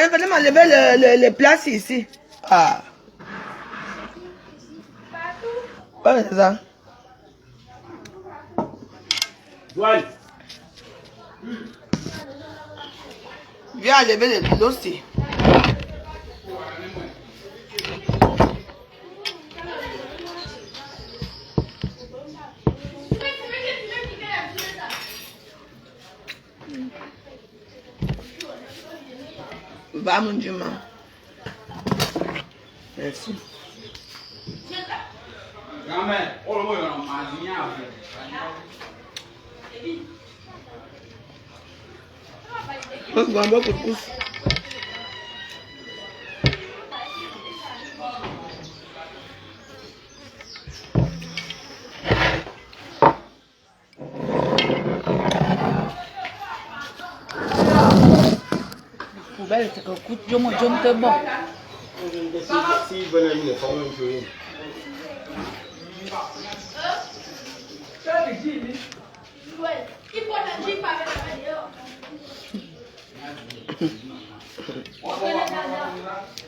venez m'enlever les places ici. Ah. Ouais, c'est ça. Joël. Viens enlever les dossiers. Va mon Dieu, maman. Merci. Grand-mère, oh le mot, on m'a dit. On va boire couscous. Poubelle, c'est que coûte de mon John que bon. Si venez, il est pas même joué.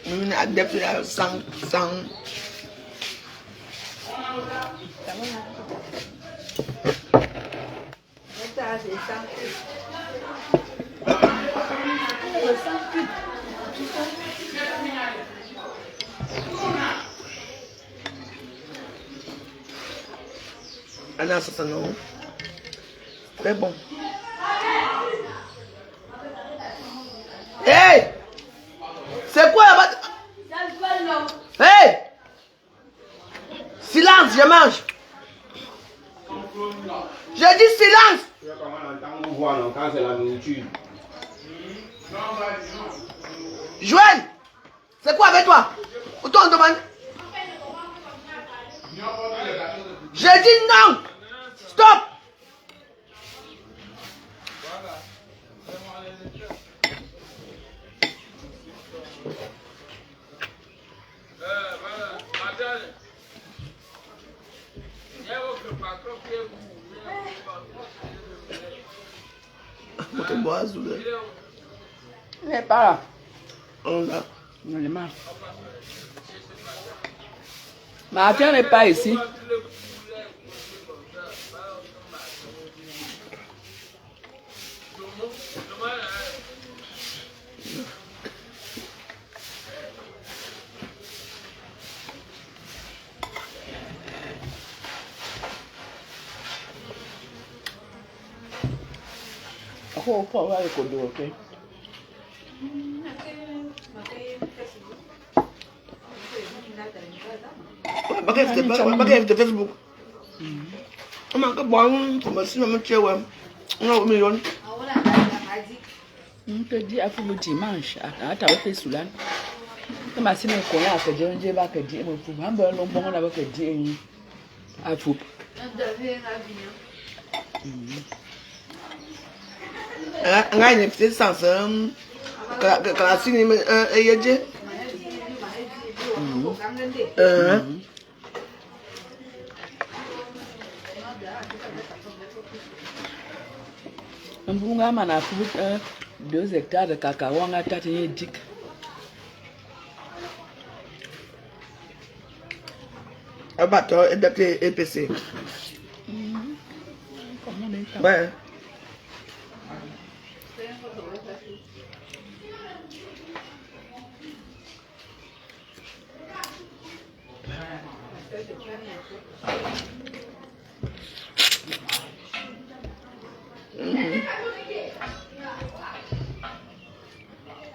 On a adepte là, sans. Ananas, ça non. Très bon. Hey! C'est quoi là-bas? Hey! Silence, je mange. Je dis silence. Quand c'est la nourriture. Joël, c'est quoi avec toi? Autant on demande. Je dis non. Stop. Il n'est pas là. On l'a. On est mal. Martin n'est pas ici. Oh, faut avoir le code, ok? Bagay de Facebook. On a encore bon pour me signer mon chez moi. On a 1 million. On te dit à vous dimanche, à ta fait sous l'âne. Comme à Sino Koya, que j'ai pas que dire, mon fou, un bon long bon avec que dire à vous. On a une petite sens. Quand la signe est yédé. Un bon gars m'a fait 2 hectares de cacao, on a tâté dick. Un bateau est d'appeler EPC. Ouais.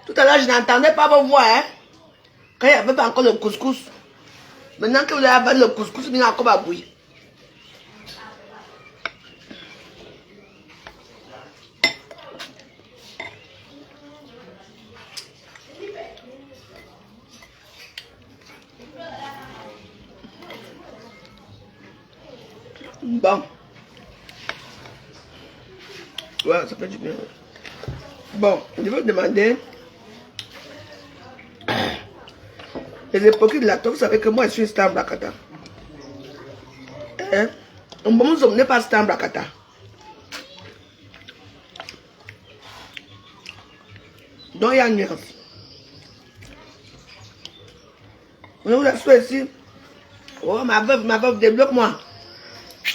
Tout à l'heure, je n'entendais pas vos voix, hein. Quand il n'y avait pas encore le couscous. Maintenant que vous avez le couscous, il y a encore à bouillir. Bon. Ouais, ça fait du bien. Bon, je vais vous demander. Les hypocrites de la vous savez que moi je suis Star Blakata. Hein? On n'est pas Star Blakata. Donc il y a une nuance. On ouvre la soie ici. Oh, ma veuve, débloque-moi.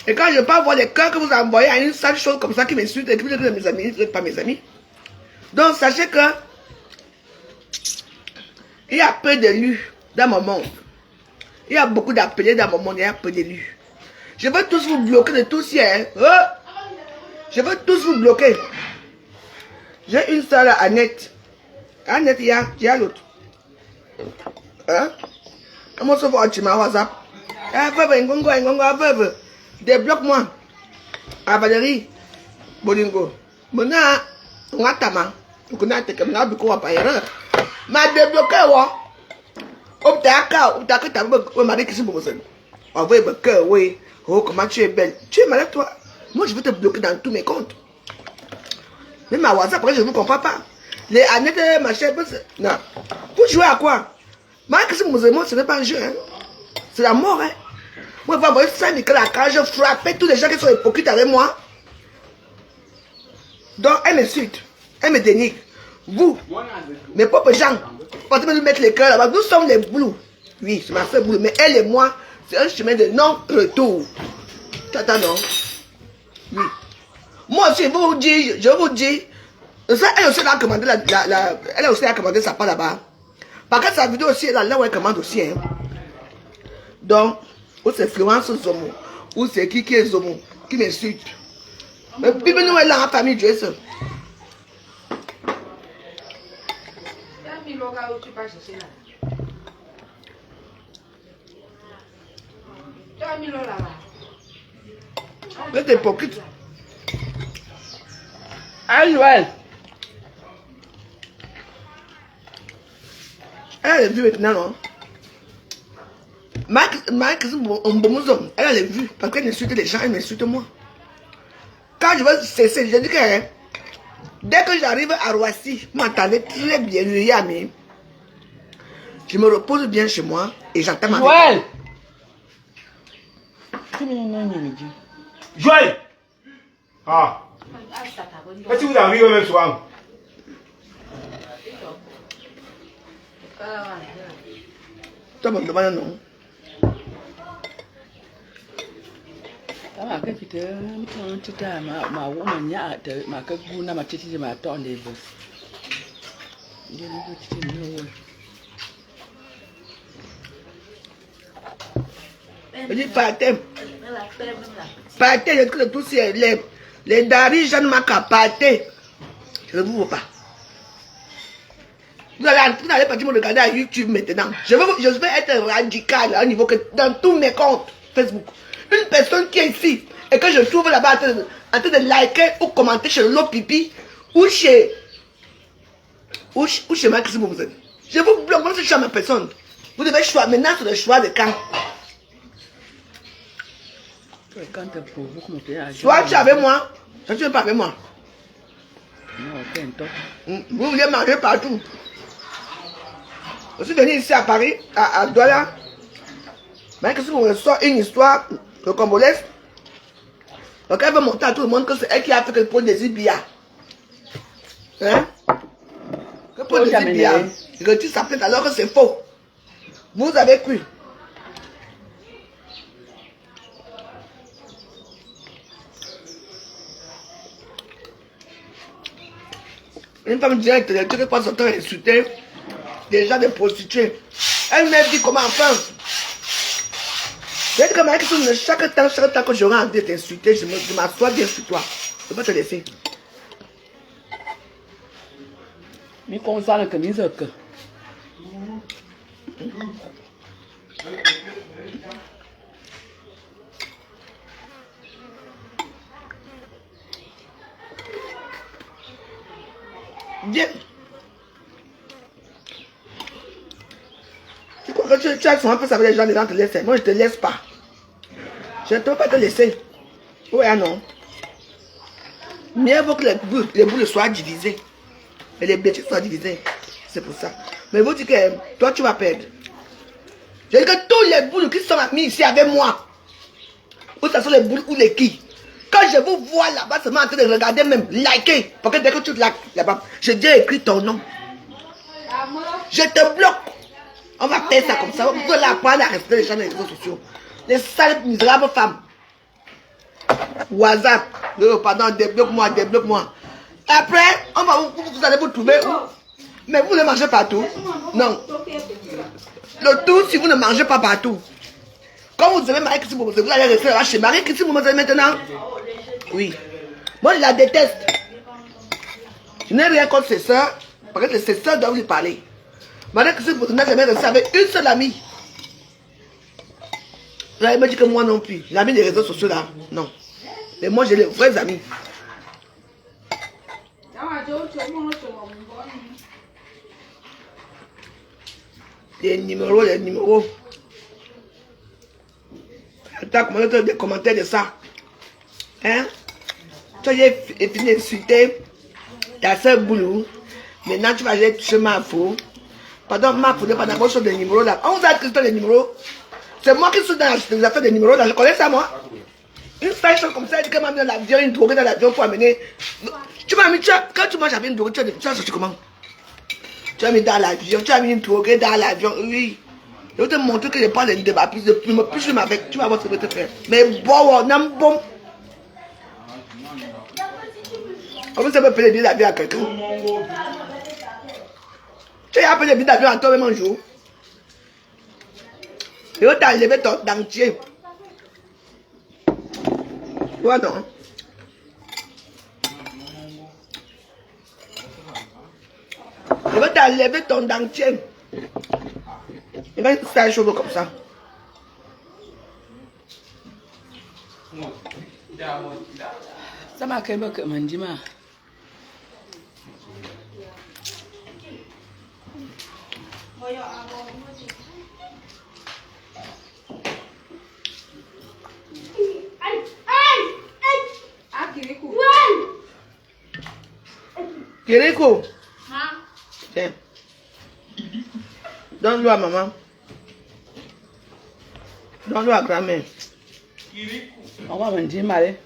Et quand je peux voir les cœurs que vous envoyez à une sale chose comme ça qui m'insulte et qui me dit que mes amis, vous n'êtes pas mes amis. Donc, sachez que il y a peu d'élus dans mon monde. Il y a beaucoup d'appelés dans mon monde, il y a peu d'élus. Je veux tous vous bloquer de tous hier. Hein? Oh! Je veux tous vous bloquer. J'ai une soeur là, Annette. Annette, il y a l'autre. Hein? Comment ça va, tu m'as WhatsApp? Débloque-moi. Ah, Valérie. Bolingo. Mona, on a tama. Tu connais tes caméras, du coup, on va pas erreur. Ma débloqué, wa. Obtaka, t'as m'a dit que c'est bon. On va me cœur, oui. Oh, comment tu es belle. Tu es malade, toi. Moi, je veux te bloquer dans tous mes comptes. Même ma WhatsApp, après, je ne vous comprends pas. Les Annette, ma chère, non. Vous jouez à quoi? Moi, que c'est mon ce n'est pas un jeu, hein. C'est la mort, hein. Moi, je vais envoyer ça, Nicolas, quand je frappais tous les gens qui sont hypocrites avec moi. Donc, elle m'insulte. Elle me dénigre. Vous, mes propres gens, partez me mettre les cœurs là-bas. Nous sommes les boulous. Oui, c'est ma soeur boulou. Mais elle et moi, c'est un chemin de non-retour. Tu attends, non? Oui. Moi aussi, je vous dis, ça, elle aussi a commandé elle aussi a commandé sa part là-bas. Par contre, sa vidéo aussi, là où elle commande aussi. Hein. Donc, ou c'est Florence Zomo, ou c'est qui est Zomo, qui m'insulte. Mais puis nous, elle est en famille, Dieu seul. Vous êtes hypocrite. Ah, Joël. Elle a vu maintenant, non? Elle a les vues parce qu'elle insulte les gens, elle m'insulte moi. Quand je veux cesser, je dis que hein, dès que j'arrive à Roissy, vous m'entendez très bien, je me repose bien chez moi et j'entends ma Joël. Joël! Ah! Est-ce que vous arrivez même soir? Toi, me demande non. Ma que tu ma woman ya ma ka guna ma titi ma ton de bus. Je ne veux titi no. Je dis partez. Partez, je trouve tous les Dari Jeanne Maka, partez. Je ne vous vois pas. Vous allez partir me regarder à YouTube maintenant. Je vais être radical à un niveau que dans tous mes comptes Facebook. Une personne qui est ici et que je trouve là-bas en train de liker ou commenter chez l'autre pipi ou chez Maxime Boumzen. Je vous bloque, moi je suis à ma personne. Vous devez choisir, maintenant c'est le choix de quand. Soit tu es avec moi, soit tu n'es pas avec moi. Vous voulez manger partout. Je suis venu ici à Paris, à Douala. Mais que si on reçoit une histoire de Congolaise, donc elle veut montrer à tout le monde que c'est elle qui a fait que le pot de Zibia. Hein? Que le pot de Zibia. Il retire sa plainte alors que c'est faux. Vous avez cru. Une femme directe, elle ne pas son temps à insulter des gens de prostituées. Elle m'a dit comment faire. J'ai dit que chaque temps que j'aurai envie de t'insulter, je m'assois bien sur toi. Je ne vais pas te laisser. Mais qu'on s'en que nous autres. Viens. Tu crois que tu as souvent fait ça avec les gens, les gens te laissent. Moi, je ne te laisse pas. Je ne peux pas te laisser. Oui, ah non. Mieux vaut que les boules soient divisées. Et les bêtises soient divisées. C'est pour ça. Mais vous dites que toi, tu vas perdre. Je dis que tous les boules qui sont mis ici avec moi, ou ce sont les boules ou les qui, quand je vous vois là-bas, seulement en train de regarder, même liker, parce que dès que tu likes là-bas, j'ai déjà écrit ton nom. Je te bloque. On va faire ça comme ça. Vous pouvez apprendre à respecter les gens des réseaux sociaux. Les sales, misérables femmes. WhatsApp. Pardon, débloque-moi. Après, vous allez vous trouver où? Mais vous ne mangez partout. Non. Le tout, si vous ne mangez pas partout. Quand vous avez Marie-Christine Momose, vous allez rester là chez Marie-Christine Momose maintenant. Oui. Moi, je la déteste. Je n'ai rien contre ses soeurs. Parce que ses soeurs doivent lui parler. Marie-Christine Momose n'a jamais resté avec une seule amie. Là, il me dit que moi non plus. L'ami des réseaux sociaux là, non. Mais moi, j'ai les vrais amis. Les numéros. Attends, comment tu as des commentaires de ça? Hein? Tu as fini d'insulter ta soeur Boulou. Maintenant, tu vas aller toucher ma faux. Pardon, ma faux n'est pas d'abord sur des numéros là. On vous a écrit sur les numéros. C'est moi qui suis dans les affaires des numéros là. Je connais ça, moi. Une station comme ça, elle dit qu'elle m'a mis dans l'avion, une drogue dans l'avion pour amener. Tu m'as mis, quand tu manges avec une drogue, tu as sorti comment? Tu as mis dans l'avion, tu as mis une drogue dans l'avion, oui. Je vais te montrer que je parle de débat plus je m'avec, tu vas voir ce que je vais te faire. Mais bon, on a bon. Comment ça peut payer le billet d'avion à quelqu'un? Tu as payé le billet d'avion à toi-même un jour. Et on t'a enlevé ton dentier. Quoi non? Je vais t'enlever ton dentier. Il va faire un cheveu comme ça. Ça m'a quand même que m'a dit ma. Kiriko. Tiens. Donne-le à maman. Donne-le à grand-mère. On va me dire mal.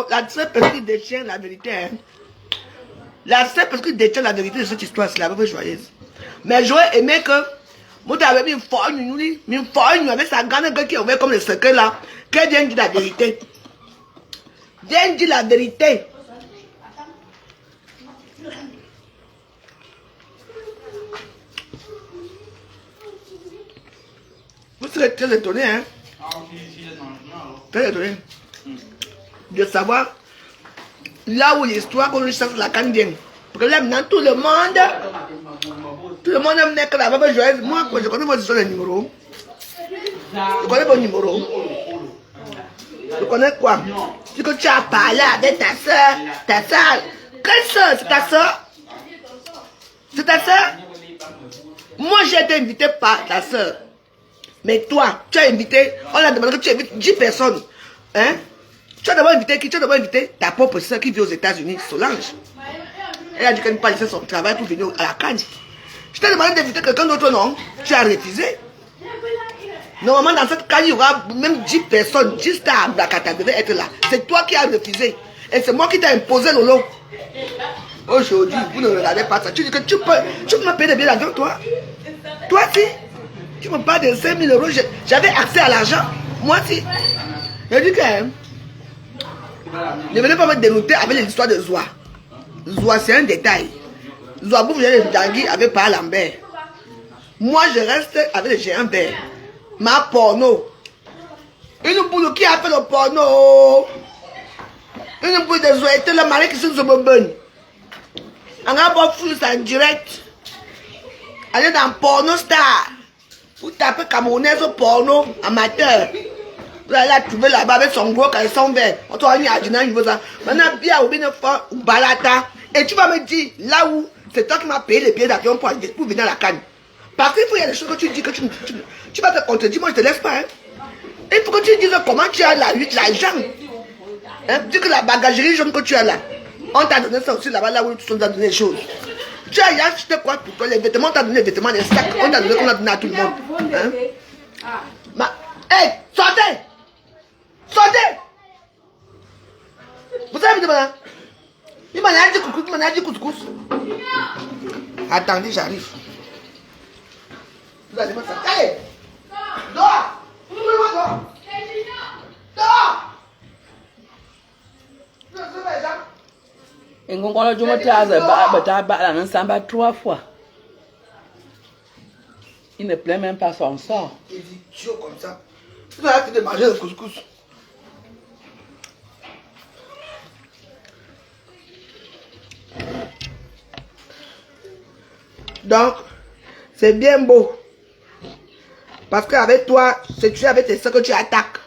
La seule personne qui détient la vérité, hein. La seule personne qui détient la vérité de cette histoire, c'est la veuve joyeuse. Mais j'aurais aimé que moi t'avais mis une folle avec sa grande gueule qui est ouverte comme le secret là, qu'elle vienne dire la vérité. Viens dire la vérité. Vous serez très étonné, hein? Très étonné de savoir là où l'histoire qu'on cherche la candienne. Parce que là maintenant tout le monde n'est que la veuve joyeuse. Moi je connais vos histoires de numéros. Je connais vos numéros. Je connais quoi? C'est que tu as parlé avec ta soeur. Ta soeur. Quelle soeur? C'est ta soeur? C'est ta soeur? Moi j'ai été invité par ta soeur. Mais toi, tu as invité, on a demandé que tu invites 10 personnes. Hein? Tu as d'abord invité qui? Tu as d'abord invité ta propre soeur qui vit aux États-Unis, Solange. Elle a dit qu'elle ne pas laisser son travail pour venir à la Cannes. Je t'ai demandé d'inviter quelqu'un d'autre, non? Tu as refusé. Normalement, dans cette Cannes, il y aura même 10 personnes, 10 stars à Blakata devaient être là. C'est toi qui as refusé. Et c'est moi qui t'ai imposé Lolo. Aujourd'hui, vous ne regardez pas ça. Tu dis que tu peux me payer des billets d'avion, toi? Toi, si? Tu me parles de 5 000 euros, j'avais accès à l'argent. Moi, si. Je dis que ne venez pas me dénouter avec l'histoire de Zoua. Zoua, c'est un détail. Zoua, vous venez de Dangui avec Par Lambert. Moi, je reste avec le géant vert. Ma porno. Une boule qui a fait le porno. Une boule de Zoua était le mari qui se bonne. On a beau flux en direct. Allez dans Porno Star. Vous tapez camerounaise au porno amateur. Vous allez la trouver là-bas avec son gros caleçon vert. On doit aller à Dina, il veut ça. Maintenant, bien ou bien fois, ou balata. Et tu vas me dire, là où, c'est toi qui m'as payé les billets d'avion pour venir à la Cannes. Parce qu'il faut y a des choses que tu dis que tu vas te contredire. Moi, je te laisse pas. Hein. Il faut que tu dises comment tu as l'argent. Hein? Dis que la bagagerie jaune que tu as là, on t'a donné ça aussi là-bas, là où tu as donné les choses. Tu as acheté quoi pour toi? Les vêtements, on t'a donné les vêtements, les sacs, on t'a donné qu'on a donné à tout le monde. Hein? Hey, sortez! Sortez! Vous savez, il m'a dit coucou, il m'a dit couscous. Attendez, j'arrive. Vous allez voir ça. Allez! Dehors! Ouvre-moi dehors! Dehors! Et quand on a dit que tu as 3 fois. Il ne plaît même pas son sort. Il est idiot comme ça. Tu vas arrêter de manger le couscous. Donc, c'est bien beau. Parce qu'avec toi, c'est tu avec tes soeurs que tu attaques.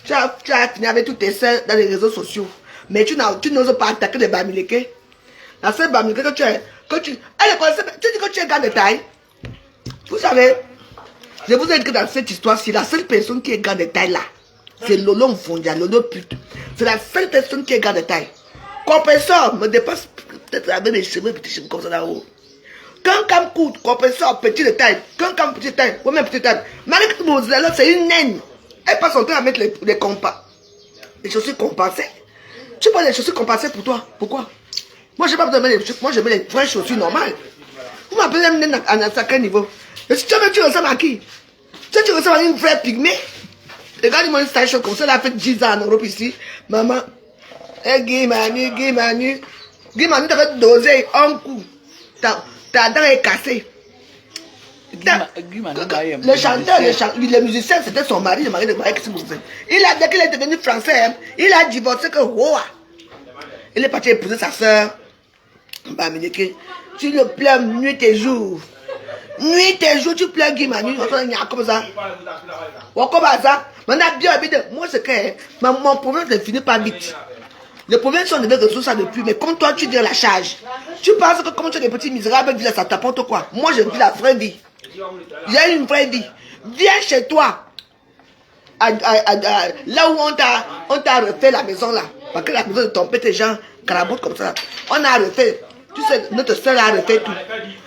Tu as fini avec toutes tes soeurs dans les réseaux sociaux. Mais tu n'oses pas attaquer les Bamileke. La seule Bamileke que tu es, tu dis que tu es gars de taille. Vous savez, je vous ai dit que dans cette histoire-ci, la seule personne qui est gars de taille là, c'est Lolo Mfondia, Lolo pute. C'est la seule personne qui est gars de taille. Compenseur me dépasse peut-être avec mes cheveux, petits cheveux comme ça là-haut. Quand Cam coûte, compenseur petit de taille, quand Cam petit de taille, ou même petite taille, Marie Mozella, c'est une naine. Elle passe son temps à mettre les compas. Les chaussures compensées. Tu prends les chaussures compensées pour toi. Pourquoi? Moi, je n'ai pas besoin de mettre les chaussures. Moi, je mets les vraies chaussures normales. Vous m'appelez une naine à un certain niveau. Et si tu ressembles à qui? Si tu ressembles à une vraie pygmée, regarde-moi une station comme ça, elle a fait 10 ans en Europe ici. Maman, Guy Manu, t'as fait doser un coup. Ta dent est cassée. Le chanteur, les musiciens, c'était son mari, le mari de Marie Kissimouzen. Il a, dès qu'il est devenu français, hein, il a divorcé que Roa. Il est parti épouser sa soeur. Tu le pleures nuit et jour. Nuit et jour, tu pleures Guy Manu. Comme ça. Moi, c'est que mon problème ne finit pas vite. Les problèmes sont de ressources ça depuis, mais comme toi, tu dis la charge. Tu penses que comme tu es des petits misérables, ça t'apporte quoi? Moi, je vis la vraie vie. J'ai une vraie vie. Viens chez toi. Là où on t'a refait la maison là. Parce que la maison de ton père, tes gens carabotent comme ça. On a refait. Tu sais, notre soeur a refait tout.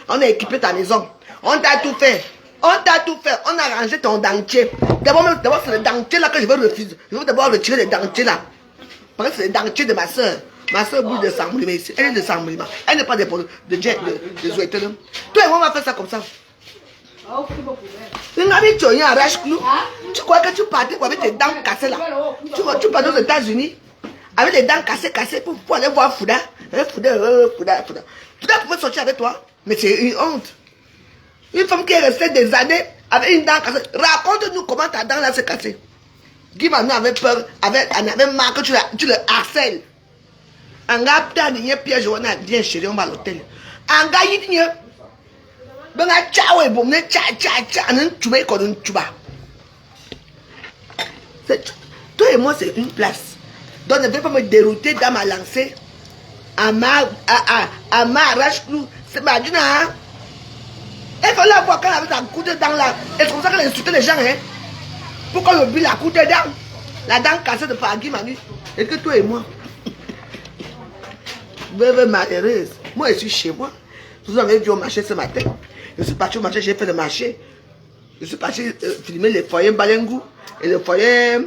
On a équipé ta maison. On t'a tout fait. On t'a tout fait. On a rangé ton dentier. D'abord, c'est le dentier là que je veux refuser. Je veux d'abord retirer les dentiers là. Parce que c'est le dentier de ma soeur. Ma soeur bouge de Samboulima ici. Elle est de Samboulima. Elle n'est pas de Zouettelum. Toi et moi, on va faire ça comme ça. Tu crois que tu partais avec tes dents cassées là? Tu pars aux États-Unis avec les dents cassées pour aller voir Fouda. Fouda pouvait sortir avec toi. Mais c'est une honte. Une femme qui est restée des années avec une dent cassée. Raconte-nous comment ta dent là s'est cassée. Guy Manu avait peur, avait marre que tu le harcèles. Un gars, tu as dit, Pierre Joanna, viens chérie, on va à l'hôtel. Un gars, il dit, ben a ciao et bon, tu vas écouter un tuba. Toi et moi, c'est une place. Donc ne vais pas me dérouter dans ma lancée. À ma arrache-clou. C'est ma dîne, hein. Il faut la voir quand elle avait sa coup de dent là. Et c'est comme ça qu'elle insultait les gens, hein. Pourquoi le but la coup de dent? La dent cassée de Guy Manu. Et que toi et moi. Veuve malheureuse. Moi, je suis chez moi. Vous avez vu au marché ce matin. Je suis parti au marché, j'ai fait le marché. Je suis parti filmer les foyers Balengou et le foyer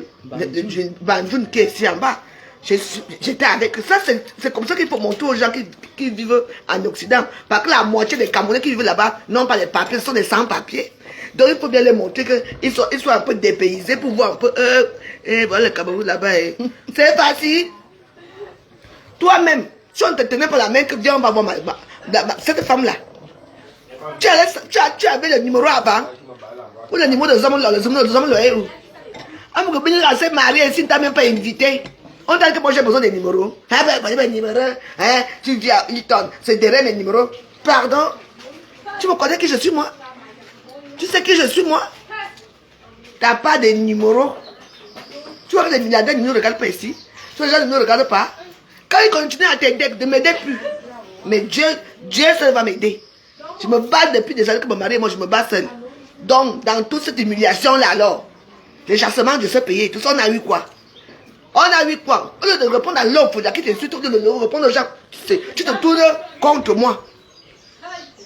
Banjoun qui est ici en bas. J'étais avec ça, c'est comme ça qu'il faut montrer aux gens qui vivent en Occident. Parce que la moitié des Camerounais qui vivent là-bas n'ont pas les papiers, ce sont des sans-papiers. Donc il faut bien les montrer qu'ils soient un peu dépaysés pour voir un peu. Voilà le Cameroun là-bas. C'est facile. Toi-même, si on ne te tenait pas la main, que viens, on va voir cette femme-là. Tu avais le numéro avant. Ou le numéro de Zamolo, le héros. On me dit que c'est marié, si tu n'as même pas invité. On t'a dit que moi j'ai besoin des numéros. Ah ben, les numéros, hein, tu dis à Hilton, c'est derrière mes numéros. Pardon? Tu me connais qui je suis moi? Tu sais qui je suis moi? Tu n'as pas de numéros. Tu vois que les milliardaires ne nous regardent pas ici. Tu vois que les gens ne nous regardent pas. Quand ils continuent à t'aider, ne m'aider plus. Mais Dieu seul va m'aider. Je me bats depuis des années que mon mari et moi, je me bats seul. Donc, dans toute cette humiliation-là, alors, les chassements de ce pays, tout ça, on a eu quoi? On a eu quoi? Au lieu de répondre à l'offre qui te suit, de répondre aux gens, tu te tournes contre moi.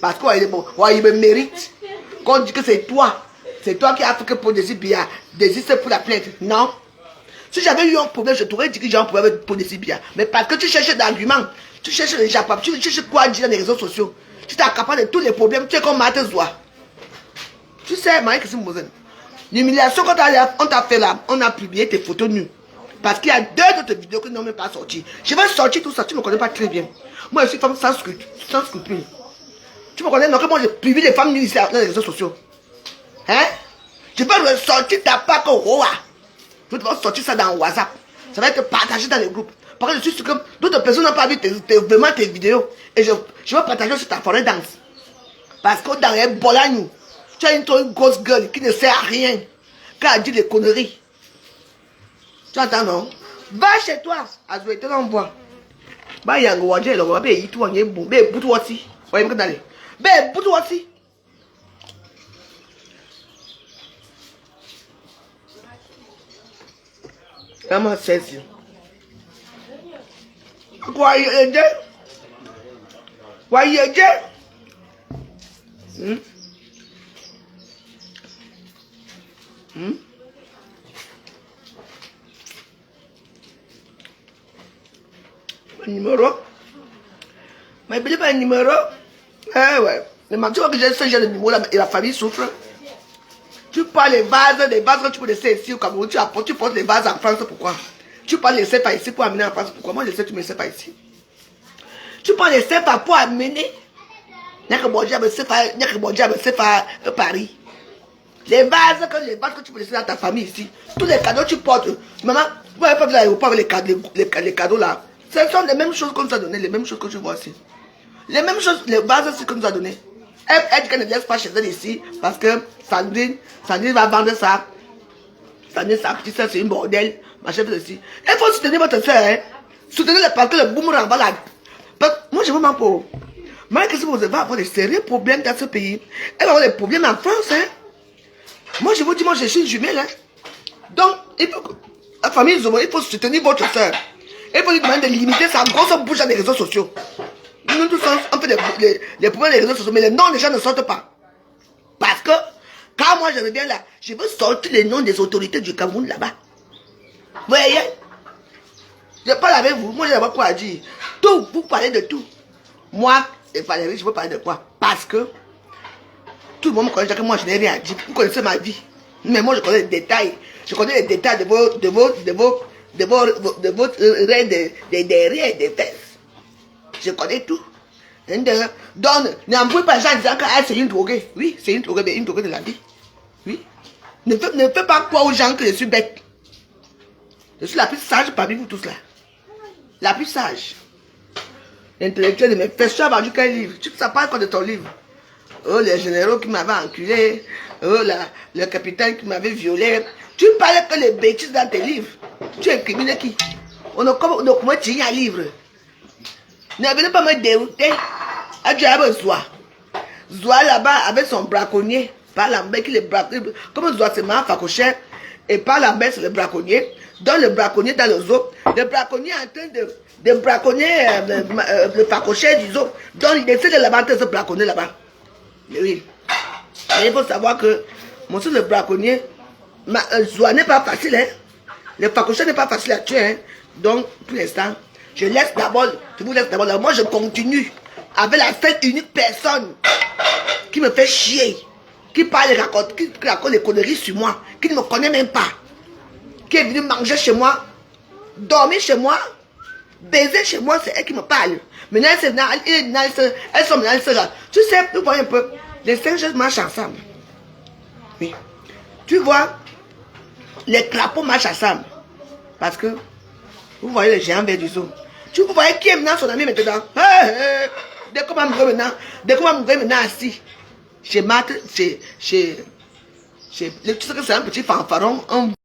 Parce qu'il me mérite. Qu'on dit que c'est toi qui as fait que pour Désibia, désiste pour la plainte. Non. Si j'avais eu un problème, je t'aurais dit que j'ai un problème pour Désibia. Mais parce que tu cherches d'arguments, tu cherches les japas, tu cherches quoi dire dans les réseaux sociaux. Tu t'accapares de tous les problèmes, tu es comme Martin Zoua. Tu sais, Marie-Christine, l'humiliation qu'on t'a fait là, on a publié tes photos nues. Parce qu'il y a 2 autres vidéos qui n'ont même pas sorti. Je vais sortir tout ça, tu ne me connais pas très bien. Moi, je suis femme sans scrupule. Tu me connais, non, que moi, j'ai publié les femmes nues ici dans les réseaux sociaux. Hein? Je vais ressortir ta part au roi. Je vais sortir ça dans WhatsApp. Ça va être partagé dans les groupes. Parce que je suis sûr que d'autres personnes n'ont pas vu vraiment tes vidéos. Et je vais partager sur ta forêt danse. Parce que dans les bolagnes, tu as une grosse gueule qui ne sert à rien. Qui a dit des conneries. Tu entends, non? Va chez toi. Azoué, tu l'envoies. Bah, il y a un gros wadje, il y a tout, il y a un bon. Mais, boutou aussi. Ouais, mais d'aller. Mais, boutou aussi. Comment c'est ça? Quoi, il y a deux? Quoi, il y a deux? Numéro? Mais il n'y a pas un numéro? Eh ouais. Mais tu vois que j'ai ce genre de numéro là et la famille souffre. Tu parles des vases que tu peux laisser ici au Cameroun. Tu portes les vases en France, pourquoi? Tu parles les CFA ici pour amener en France, pourquoi? Moi je sais, tu ne me sais pas ici. Tu parles les CFA pour amener. Il n'y a que mon diable CFA Paris. Les vases que tu peux laisser dans ta famille ici. Tous les cadeaux que tu portes. Maman, vous n'avez pas vu l'aéroport avec les cadeaux là. Ce sont les mêmes choses qu'on nous a donné, les mêmes choses que tu vois ici. Les mêmes choses, les bases aussi qu'on nous a donné. Elle dit qu'elle ne laisse pas chez elle ici parce que Sandrine va vendre ça. Sandrine, sa petite soeur, c'est une bordel. Ma chef aussi. Il faut soutenir votre soeur. Hein. Soutenir parce que le boomerang va là. Moi, je veux m'en pour. Malgré que vous allez avoir des sérieux problèmes dans ce pays. Elle va avoir des problèmes en France. Hein. Moi, je vous dis, moi, je suis une jumelle. Hein. Donc, il faut que la famille Zomo, il faut soutenir votre soeur. Il faut lui demander de limiter sa grosse bouche dans les réseaux sociaux. Nous tous, on fait les problèmes des réseaux sociaux, mais les noms des gens ne sortent pas. Parce que, quand moi je reviens là, je veux sortir les noms des autorités du Cameroun là-bas. Vous voyez? Je parle avec vous, moi je n'ai pas quoi à dire. Tout, vous parlez de tout. Moi, et Valérie, je veux parler de quoi? Parce que, tout le monde me connaît que moi je n'ai rien à dire. Vous connaissez ma vie. Mais moi je connais les détails. Je connais les détails de raies derrière des fesses. Je connais tout. Donc, n'embrouille pas les gens en disant que c'est une droguée. Oui, c'est une droguée de la vie. Oui. Ne fais pas croire aux gens que je suis bête. Je suis la plus sage parmi vous tous là. La plus sage. L'intellectuel de mes fesses. Tu as vendu quel livre? Tu ne sais pas quoi de ton livre? Oh, les généraux qui m'avaient enculé. Oh, le capitaine qui m'avait violé. Tu parles que les bêtises dans tes livres. Tu incrimines qui? On a comment tu un livre? Ne venez pas me dérouter. Tu as besoin. Zoua là-bas avec son braconnier. Par la main qui les braconnier. Comme Zoua c'est ma facochère. Et par la main c'est le braconnier. Dans le braconnier dans le zoo. Le braconnier est en train de braconner le facochère du zoo. Donc il essaie de l'abattre ce braconnier là-bas. Oui. Et il faut savoir que mon soeur le braconnier. Zoua n'est pas facile. Hein. Le facochère n'est pas facile à tuer. Hein. Donc pour l'instant. Je vous laisse d'abord. Moi, je continue avec la seule unique personne qui me fait chier, qui raconte des conneries sur moi, qui ne me connaît même pas, qui est venue manger chez moi, dormir chez moi, baiser chez moi, c'est elle qui me parle. Maintenant, elles sont maintenant, tu sais, vous voyez un peu, les 5 jeunes marchent ensemble. Oui. Tu vois, les crapauds marchent ensemble. Parce que, vous voyez les géants verts du zoo. Tu voyez qui est maintenant son ami maintenant? Dès qu'on va me voir maintenant assis. Chez Marthe, tu sais que c'est un petit fanfaron,